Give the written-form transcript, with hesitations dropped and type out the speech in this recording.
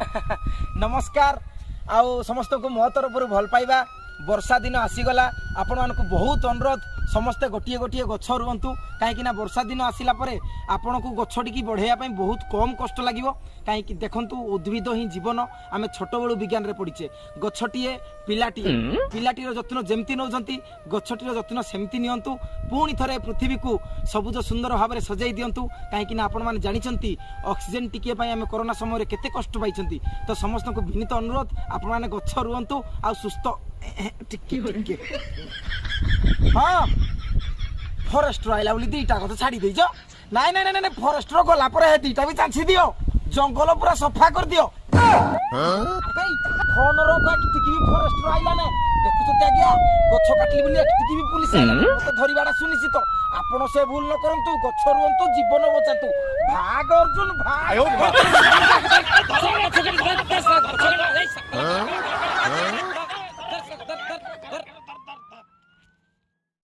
नमस्कार आउ समस्त को मो तरफ भल पाइबा वर्षा दिन आसीगला आपण मानक बहुत अनुरोध समस्ते गोटे गोटे गछ रुहतु कहीं वर्षा दिन आसला आपण को गछटी बढ़ाई बहुत कम कष्ट लगे कहीं देखु उद्भिद ही जीवन आम छोट बड़ू विज्ञान रे पढ़ीचे गछटीए पिलाटीर जत्न जमती नौ गछटीर जत्न सेमती नियंतु पुणी थे पृथ्वी को सबुज सुंदर भाव में सजाई दिंतु कहीं आपण मैंने जानते ऑक्सीजन टिके आम कोरोना समय केते कष्ट पाई तो समस्त को विनीत अनुरोध आपण मैंने गछ रुहतु आ सुस्थ टिके हाँ फरेस्टर आइला बोली दीटा कथा छाड़ी देछ नाई नाई नाई फरेस्टर गला पर दीटा भी चांसी दियो जंगल पूरा सफा कर दियो फोन रो कितकी भी फरेस्टर आइला ने देखुछते आज्ञा गछ काटली बोली कितकी भी पुलिस आइला मते धरिबाडा सुनिश्चित आपण से भूल न करंतु गछ रुंतु जीवन बचातु भाग अर्जुन भाग